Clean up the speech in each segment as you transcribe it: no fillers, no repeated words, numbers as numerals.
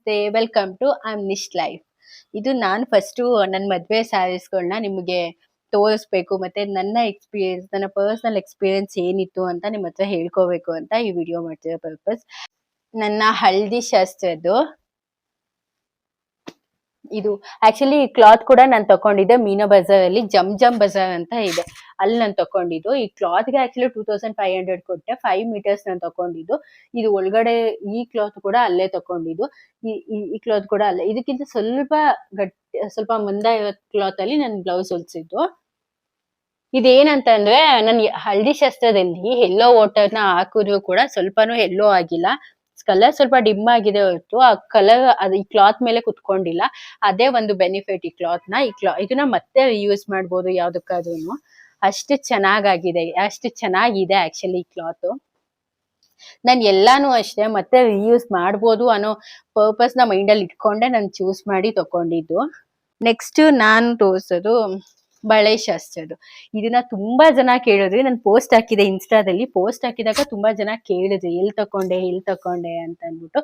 ನಮಸ್ತೆ, welcome to ನಿಶ್ life. ಇದು ನಾನು ಫಸ್ಟು ನನ್ನ ಮದುವೆ ಸ್ಯಾರೀಸ್ಗಳನ್ನ ನಿಮಗೆ ತೋರಿಸ್ಬೇಕು, ಮತ್ತೆ ನನ್ನ ಪರ್ಸನಲ್ ಎಕ್ಸ್ಪೀರಿಯನ್ಸ್ ಏನಿತ್ತು ಅಂತ ನಿಮ್ಮ ಹತ್ರ ಹೇಳ್ಕೋಬೇಕು ಅಂತ ಈ ವಿಡಿಯೋ ಮಾಡ್ತಿರೋ ಪರ್ಪಸ್. ನನ್ನ ಹಳದಿ ಶಾಸ್ತ್ರದ್ದು ಇದು ಆಕ್ಚುಲಿ ಕ್ಲಾತ್ ಕೂಡ ನಾನು ತಕೊಂಡಿದ್ದೆ ಮೀನಾ ಬಜಾರ್ ಅಲ್ಲಿ, ಜಮ್ ಬಜಾರ್ ಅಂತ ಇದೆ, ಅಲ್ಲಿ ನಾನು ತಕೊಂಡಿದ್ದು. ಈ ಕ್ಲಾತ್ ಗೆ ಆಕ್ಚುಲಿ 2500 ಕೊಟ್ಟೆ. 5 ಮೀಟರ್ಸ್ ನಾನು ತಕೊಂಡಿದ್ದು. ಇದು ಒಳಗಡೆ ಈ ಕ್ಲಾತ್ ಕೂಡ ಅಲ್ಲೇ ತಕೊಂಡಿದ್ದು. ಈ ಕ್ಲಾತ್ ಕೂಡ ಅಲ್ಲೇ. ಇದಕ್ಕಿಂತ ಸ್ವಲ್ಪ ಮಂದ ಇರೋ ಕ್ಲಾತ್ ಅಲ್ಲಿ ನಾನು ಬ್ಲೌಸ್ ಹೊಲ್ಸಿದ್ದು. ಇದೇನಂತಂದ್ರೆ ನನ್ ಹಳದಿ ಶಾಸ್ತ್ರದಲ್ಲಿ ಎಲ್ಲೋ ವಾಟರ್ ನ ಹಾಕಿದ್ರು ಕೂಡ ಸ್ವಲ್ಪನೂ ಎಲ್ಲೋ ಆಗಿಲ್ಲ. ಕಲರ್ ಸ್ವಲ್ಪ ಡಿಮ್ ಆಗಿದೆ ಹೊರತು ಆ ಕಲರ್ ಅದು ಈ ಕ್ಲಾತ್ ಮೇಲೆ ಕುತ್ಕೊಂಡಿಲ್ಲ. ಅದೇ ಒಂದು ಬೆನಿಫಿಟ್ ಈ ಕ್ಲಾತ್ ನ. ಇದನ್ನ ಮತ್ತೆ ಯೂಸ್ ಮಾಡ್ಬೋದು ಯಾವ್ದಕ್ಕಾದ್ರೂ. ಅಷ್ಟು ಚೆನ್ನಾಗಿದೆ ಆಕ್ಚುಲಿ ಈ ಕ್ಲಾತ್. ನಾನ್ ಎಲ್ಲಾನು ಅಷ್ಟೇ ಮತ್ತೆ ರಿಯೂಸ್ ಮಾಡ್ಬೋದು ಅನ್ನೋ ಪರ್ಪಸ್ ನ ಮೈಂಡ್ ಅಲ್ಲಿ ಇಟ್ಕೊಂಡೆ ನಾನು ಚೂಸ್ ಮಾಡಿ ತಕೊಂಡಿದ್ದು. ನೆಕ್ಸ್ಟ್ ನಾನು ತೋರ್ಸೋದು ಬಳೆ ಶಾಸ್ತ್ರದ್ದು. ಇದನ್ನ ತುಂಬಾ ಜನ ಕೇಳಿದ್ರಿ. ನಾನು ಪೋಸ್ಟ್ ಹಾಕಿದೆ ಇನ್ಸ್ಟಾದಲ್ಲಿ. ಪೋಸ್ಟ್ ಹಾಕಿದಾಗ ತುಂಬಾ ಜನ ಕೇಳಿದ್ರಿ ಎಲ್ಲಿ ತಕೊಂಡೆ ಅಂತ ಅಂದ್ಬಿಟ್ಟು.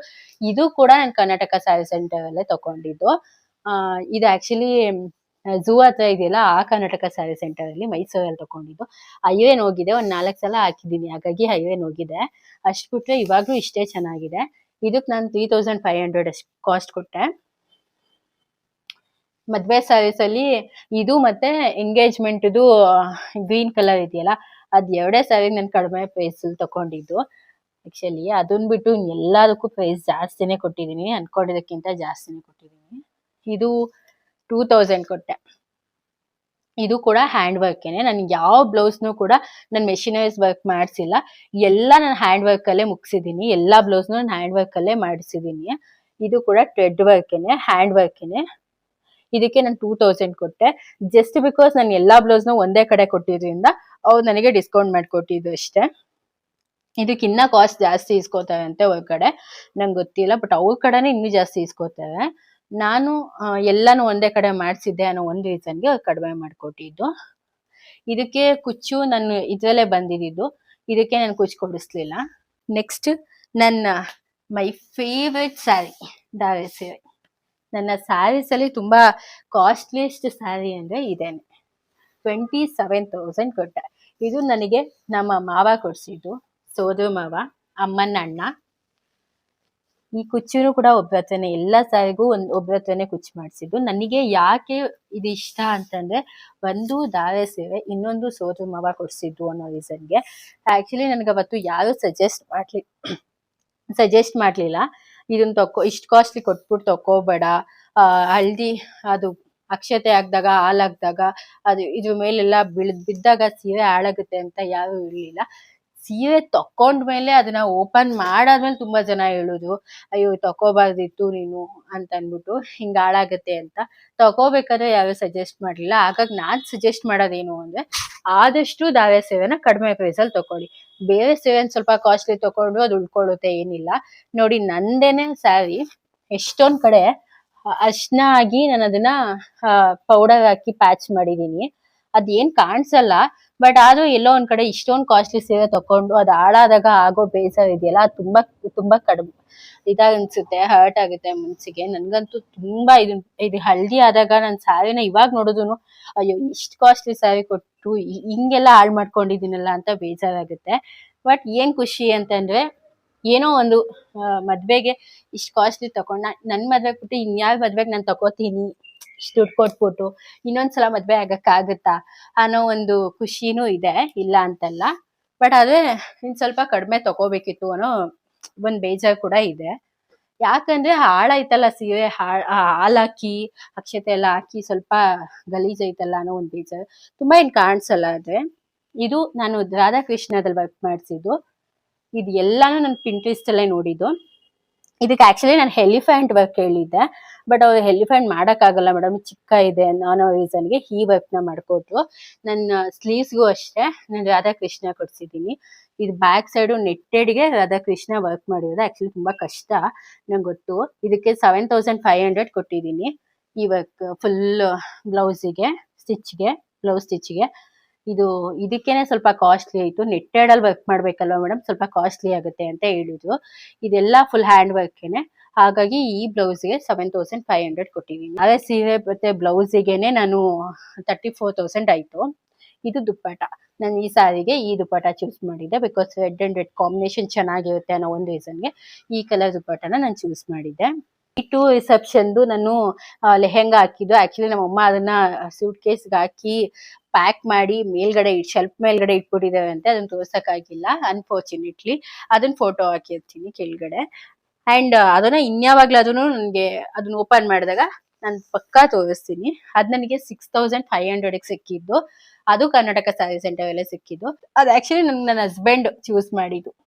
ಇದು ಕೂಡ ನಾನು ಕರ್ನಾಟಕ ಸ್ಯಾರಿ ಸೆಂಟರ್ ಅಲ್ಲೇ ತಕೊಂಡಿದ್ದು. ಇದು ಆಕ್ಚುಲಿ ಝೂ ಹತ್ರ ಇದೆಯಲ್ಲ, ಆ ಕರ್ನಾಟಕ ಸ್ಯಾರಿ ಸೆಂಟರ್ ಅಲ್ಲಿ ಮೈಸೂರಲ್ಲಿ ತಕೊಂಡಿದ್ದು. ಹೈವೇನ್ ಹೋಗಿದೆ, ಒಂದ್ 4 ಸಲ ಹಾಕಿದೀನಿ, ಹಾಗಾಗಿ ಹೈವೇನ್ ಹೋಗಿದೆ. ಅಷ್ಟ್ ಬಿಟ್ರೆ ಇವಾಗ್ಲೂ ಇಷ್ಟೇ ಚೆನ್ನಾಗಿದೆ. ಇದಕ್ ನಾನು 3500 ಅಷ್ಟು ಕಾಸ್ಟ್ ಕೊಟ್ಟೆ. ಮದ್ವೆ ಸ್ಯಾರೀಸ್ ಅಲ್ಲಿ ಇದು ಮತ್ತೆ ಎಂಗೇಜ್ಮೆಂಟ್ ಗ್ರೀನ್ ಕಲರ್ ಇದೆಯಲ್ಲ, ಅದ್ ಎರಡೇ ಸ್ಯಾರಿ ನಾನು ಕಡಿಮೆ ಪ್ರೈಸ್ ಅಲ್ಲಿ ತಕೊಂಡಿದ್ದು. ಆಕ್ಚುಲಿ ಅದನ್ ಬಿಟ್ಟು ಎಲ್ಲದಕ್ಕೂ ಪ್ರೈಸ್ ಜಾಸ್ತಿನೇ ಕೊಟ್ಟಿದೀನಿ, ಅನ್ಕೊಂಡಿದ್ದಕ್ಕಿಂತ ಜಾಸ್ತಿನೇ ಕೊಟ್ಟಿದೀನಿ. ಇದು 2000 ಕೊಟ್ಟೆ. ಇದು ಕೂಡ ಹ್ಯಾಂಡ್ ವರ್ಕ್ನೆ. ನಾನು ಯಾವ ಬ್ಲೌಸ್ನು ಕೂಡ ನಾನು ಮೆಷಿನೈಸ್ ವರ್ಕ್ ಮಾಡ್ಸಿಲ್ಲ. ಎಲ್ಲ ನಾನು ಹ್ಯಾಂಡ್ ವರ್ಕ್ ಅಲ್ಲೇ ಮುಗಿಸಿದೀನಿ. ಎಲ್ಲಾ ಬ್ಲೌಸ್ನು ನಾನು ಹ್ಯಾಂಡ್ ವರ್ಕ್ ಅಲ್ಲೇ ಮಾಡಿಸಿದೀನಿ. ಇದು ಕೂಡ ಥ್ರೆಡ್ ವರ್ಕ್ನೆ, ಹ್ಯಾಂಡ್ ವರ್ಕ್ನೆ. ಇದಕ್ಕೆ ನಾನು 2000 ಕೊಟ್ಟೆ. ಜಸ್ಟ್ ಬಿಕಾಸ್ ನಾನು ಎಲ್ಲಾ ಬ್ಲೌಸ್ ನ ಒಂದೇ ಕಡೆ ಕೊಟ್ಟಿದ್ರಿಂದ ಅವ್ರು ನನಗೆ ಡಿಸ್ಕೌಂಟ್ ಮಾಡ್ಕೊಟ್ಟಿದ್ದು ಅಷ್ಟೇ. ಇದಕ್ಕಿನ್ನ ಕಾಸ್ಟ್ ಜಾಸ್ತಿ ಇಸ್ಕೋತಾರೆ ಅಂತೆ ಹೊರಗಡೆ, ನಂಗೆ ಗೊತ್ತಿಲ್ಲ. ಬಟ್ ಅವ್ರ ಕಡೆನೇ ಇನ್ನೂ ಜಾಸ್ತಿ ಇಸ್ಕೋತಾರೆ. ನಾನು ಎಲ್ಲಾನು ಒಂದೇ ಕಡೆ ಮಾಡ್ಸಿದ್ದೆ ಅನ್ನೋ ಒಂದು ರೀಸನ್ಗೆ ಅವ್ರು ಕಡಿಮೆ ಮಾಡ್ಕೊಟ್ಟಿದ್ದು. ಇದಕ್ಕೆ ಕುಚ್ಚು ನಾನು ಇದ್ರಲ್ಲೇ ಬಂದಿದ್ದು. ಇದಕ್ಕೆ ನಾನು ಕುಚ್ಚು ಕೊಡಿಸ್ಲಿಲ್ಲ. ನೆಕ್ಸ್ಟ್ ನನ್ನ ಮೈ ಫೇವ್ರೆಟ್ ಸ್ಯಾರಿ, ದಾವೆ ಸೀರೆ. ನನ್ನ ಸ್ಯಾರೀಸ್ ಅಲ್ಲಿ ತುಂಬಾ ಕಾಸ್ಟ್ಲಿಯೆಸ್ಟ್ ಸ್ಯಾರಿ ಅಂದ್ರೆ ಇದೇನೆ. 27,000 ಕೊಟ್ಟೆ. ಇದು ನನಗೆ ನಮ್ಮ ಮಾವ ಕೊಡ್ಸಿದ್ದು, ಸೋದರ ಮಾವ, ಅಮ್ಮನ ಅಣ್ಣ. ಈ ಕುಚ್ಚುನು ಕೂಡ ಒಬ್ರ ಹತ್ರನೇ, ಎಲ್ಲಾ ಸ್ಯಾರಿಗೂ ಒಬ್ರ ಹತ್ರನೇ ಕುಚ್ಚು ಮಾಡಿಸಿದ್ದು. ನನಗೆ ಯಾಕೆ ಇದು ಇಷ್ಟ ಅಂತಂದ್ರೆ, ಒಂದು ದಾವೆ ಸೀರೆ, ಇನ್ನೊಂದು ಸೋದರ ಮಾವ ಕೊಡ್ಸಿದ್ದು ಅನ್ನೋ ರೀಸನ್ಗೆ. ಆಕ್ಚುಲಿ ನನ್ಗೆ ಅವತ್ತು ಯಾರು ಸಜೆಸ್ಟ್ ಮಾಡ್ಲಿಲ್ಲ ಇದನ್ನ ಇಷ್ಟ ಕಾಸ್ಟ್ಲಿ ಕೊಟ್ಬಿಟ್ಟು ತಕೋಬೇಡ, ಹಳ್ದಿ ಅದು ಅಕ್ಷತೆ ಹಾಕ್ದಾಗ, ಹಾಲಾಗ್ದಾಗ ಅದು ಇದ್ರ ಮೇಲೆಲ್ಲ ಬಿದ್ದಾಗ ಸೀರೆ ಹಾಳಾಗುತ್ತೆ ಅಂತ ಯಾರು ಇರ್ಲಿಲ್ಲ. ಸೀರೆ ತಕೊಂಡ್ಮೇಲೆ ಅದನ್ನ ಓಪನ್ ಮಾಡಾದ್ಮೇಲೆ ತುಂಬಾ ಜನ ಹೇಳುದು, ಅಯ್ಯೋ ತಕೋಬಾರ್ದಿತ್ತು ನೀನು ಅಂತ ಅನ್ಬಿಟ್ಟು, ಹಿಂಗ ಹಾಳಾಗತ್ತೆ ಅಂತ. ತಗೋಬೇಕಾದ್ರೆ ಯಾರು ಸಜೆಸ್ಟ್ ಮಾಡ್ಲಿಲ್ಲ. ಹಾಗಾಗಿ ನಾನ್ ಸಜೆಸ್ಟ್ ಮಾಡೋದೇನು ಅಂದ್ರೆ, ಆದಷ್ಟು ದಾವೆ ಸೀರೆನ ಕಡಿಮೆ ಪ್ರೈಸ್ ಅಲ್ಲಿ ತಕೊಳ್ಳಿ. ಬೇರೆ ಸೀರೆನ ಸ್ವಲ್ಪ ಕಾಸ್ಟ್ಲಿ ತಗೊಂಡು ಅದು ಉಳ್ಕೊಳ್ಳುತ್ತೆ, ಏನಿಲ್ಲ. ನೋಡಿ, ನಂದೇನೆ ಸ್ಯಾರಿ ಎಷ್ಟೊಂದ್ ಕಡೆ ಅರ್ಶಿನ ಆಗಿ ನಾನು ಅದನ್ನ ಪೌಡರ್ ಹಾಕಿ ಪ್ಯಾಚ್ ಮಾಡಿದೀನಿ. ಅದೇನ್ ಕಾಣಿಸಲ್ಲ, ಬಟ್ ಆದ್ರೂ ಎಲ್ಲೋ ಒಂದ್ ಕಡೆ ಇಷ್ಟೊಂದ್ ಕಾಸ್ಟ್ಲಿ ಸೀರೆ ತಕೊಂಡು ಅದು ಹಾಳಾದಾಗ ಆಗೋ ಬೇಜಾರ್ ಇದೆಯಲ್ಲ, ಅದು ತುಂಬಾ ಕಡಿಮೆ ಅನ್ಸುತ್ತೆ, ಹರ್ಟ್ ಆಗುತ್ತೆ ಮನ್ಸಿಗೆ. ನನ್ಗಂತೂ ತುಂಬಾ ಇದು ಹಲ್ದಿ ಆದಾಗ ನನ್ ಸ್ಯಾರಿನ ಇವಾಗ ನೋಡಿದ್ರು, ಅಯ್ಯೋ ಇಷ್ಟ ಕಾಸ್ಟ್ಲಿ ಸ್ಯಾರಿ ಕೊಟ್ಟು ಹಿಂಗೆಲ್ಲ ಹಾಳು ಮಾಡ್ಕೊಂಡಿದ್ದೀನಲ್ಲ ಅಂತ ಬೇಜಾರಾಗುತ್ತೆ. ಬಟ್ ಏನ್ ಖುಷಿ ಅಂತಂದ್ರೆ, ಏನೋ ಒಂದು ಮದ್ವೆಗೆ ಇಷ್ಟ ಕಾಸ್ಟ್ಲಿ ತಕೊಂಡ, ನನ್ ಮದ್ವೆಗ್ ಬಿಟ್ಟು ಇನ್ಯಾವ ಮದ್ವೆಗ್ ನಾನು ತಗೋತೀನಿ ಇಷ್ಟ ದುಡ್ಡು ಕೊಟ್ಬಿಟ್ಟು, ಇನ್ನೊಂದ್ಸಲ ಮದ್ವೆ ಆಗಕ್ಕಾಗತ್ತಾ ಅನ್ನೋ ಒಂದು ಖುಷಿನೂ ಇದೆ, ಇಲ್ಲ ಅಂತಲ್ಲ. ಬಟ್ ಅದೇ ಇನ್ ಸ್ವಲ್ಪ ಕಡಿಮೆ ತಗೋಬೇಕಿತ್ತು ಅನ್ನೋ ಒಂದ್ ಬೇಜಾರ್ ಕೂಡ ಇದೆ. ಯಾಕಂದ್ರೆ ಹಾಳಾಯ್ತಲ್ಲ ಸೀರೆ, ಹಾಲಾಕಿ ಅಕ್ಷತೆ ಎಲ್ಲ ಹಾಕಿ ಸ್ವಲ್ಪ ಗಲೀಜ್ ಐತಲ್ಲ ಅನ್ನೋ ಒಂದ್ ಬೇಜಾರ್. ತುಂಬಾ ಏನ್ ಕಾಣಿಸಲ್ಲ. ಆದ್ರೆ ಇದು ನಾನು ರಾಧಾಕೃಷ್ಣದಲ್ಲಿ ವರ್ಕ್ ಮಾಡಿಸಿದ್ದು. ಇದು ಎಲ್ಲಾನು ನಾನು ಪಿಂಟ್ರೆಸ್ಟ್ ಅಲ್ಲೇ ನೋಡಿದ್ದು. ಇದಕ್ಕೆ ಆಕ್ಚುಲಿ ನಾನು ಎಲಿಫೆಂಟ್ ವರ್ಕ್ ಹೇಳಿದ್ದೆ, ಬಟ್ ಅವ್ರು ಎಲಿಫೆಂಟ್ ಮಾಡಕ್ ಆಗಲ್ಲ ಮೇಡಮ್, ಚಿಕ್ಕ ಇದೆ ಅನ್ನೋ ರೀಸನ್ಗೆ ಈ ವರ್ಕ್ ನ ಮಾಡ್ಕೊಟ್ರು. ನನ್ನ ಸ್ಲೀವ್ಸ್ಗೂ ಅಷ್ಟೇ ನಾನು ರಾಧಾಕೃಷ್ಣ ಕೊಡ್ಸಿದ್ದೀನಿ. ಇದು ಬ್ಯಾಕ್ ಸೈಡ್ ನೆಟ್ಟೆಡ್ಗೆ ರಾಧಾಕೃಷ್ಣ ವರ್ಕ್ ಮಾಡಿರೋದು. ಆಕ್ಚುಲಿ ತುಂಬಾ ಕಷ್ಟ, ನಂಗೆ ಗೊತ್ತು. ಇದಕ್ಕೆ 7500 ಕೊಟ್ಟಿದ್ದೀನಿ ಈ ವರ್ಕ್ ಫುಲ್ ಬ್ಲೌಸಿಗೆ, ಬ್ಲೌಸ್ ಸ್ಟಿಚ್ಗೆ. ಇದಕ್ಕೇನೆ ಸ್ವಲ್ಪ ಕಾಸ್ಟ್ಲಿ ಆಯ್ತು. ನೆಟ್ಟೆಡ್ ಅಲ್ಲಿ ವರ್ಕ್ ಮಾಡ್ಬೇಕಲ್ವಾ ಮೇಡಮ್, ಸ್ವಲ್ಪ ಕಾಸ್ಟ್ಲಿ ಆಗುತ್ತೆ ಅಂತ ಹೇಳಿದ್ರು. ಇದೆಲ್ಲ ಫುಲ್ ಹ್ಯಾಂಡ್ ವರ್ಕ್ನೆ. ಹಾಗಾಗಿ ಈ ಬ್ಲೌಸ್ಗೆ 7500 ಕೊಟ್ಟಿದ್ದೀನಿ. ಅದೇ ಸೀರೆ ಮತ್ತೆ ಬ್ಲೌಸಿಗೆನೆ ನಾನು 34,000 ಆಯ್ತು. ಇದು ದುಪ್ಪಟ. ನಾನು ಈ ಸಾರಿಗೆ ಈ ದುಪ್ಪಟ ಚೂಸ್ ಮಾಡಿದ್ದೆ because red and red combination ಚೆನ್ನಾಗಿರುತ್ತೆ ಅನ್ನೋ ಒಂದು ರೀಸನ್ಗೆ ಈ ಕಲರ್ ದುಪ್ಪಟನ ನಾನು ಚೂಸ್ ಮಾಡಿದ್ದೆ. ಇಟ್ಟು ರಿಸೆಪ್ಷನ್ದು ನಾನು ಲೆಹೆಂಗಾ ಹಾಕಿದ್ದು. ಆಕ್ಚುಲಿ ನಮ್ಮಮ್ಮ ಅದನ್ನ ಸೂಟ್ ಕೇಸ್ಗೆ ಹಾಕಿ ಪ್ಯಾಕ್ ಮಾಡಿ ಮೇಲ್ಗಡೆ ಶೆಲ್ಫ್ ಮೇಲ್ಗಡೆ ಇಟ್ಬಿಟ್ಟಿದ್ದಾರೆ ಅಂತೆ, ಅದನ್ನ ತೋರ್ಸಕ್ಕಾಗಿಲ್ಲ ಅನ್ಫಾರ್ಚುನೇಟ್ಲಿ. ಅದನ್ನ ಫೋಟೋ ಹಾಕಿರ್ತೀನಿ ಕೆಳಗಡೆ. ಅಂಡ್ ಅದನ್ನ ಇನ್ಯಾವಾಗ್ಲಾದ್ರೂ ನನಗೆ ಅದನ್ನ ಓಪನ್ ಮಾಡಿದಾಗ ನಾನು ಪಕ್ಕಾ ತೋರಿಸ್ತೀನಿ. ಅದ್ ನನಗೆ 6500 ಸಿಕ್ಕಿದ್ದು. ಅದು ಕರ್ನಾಟಕ ಸ್ಯಾರಿ ಸೆಂಟರ್ ಅಲ್ಲೇ ಸಿಕ್ಕಿದ್ದು. ಅದು ಆಕ್ಚುಲಿ ನನ್ನ ಹಸ್ಬೆಂಡ್ ಚೂಸ್ ಮಾಡಿದ್ದು.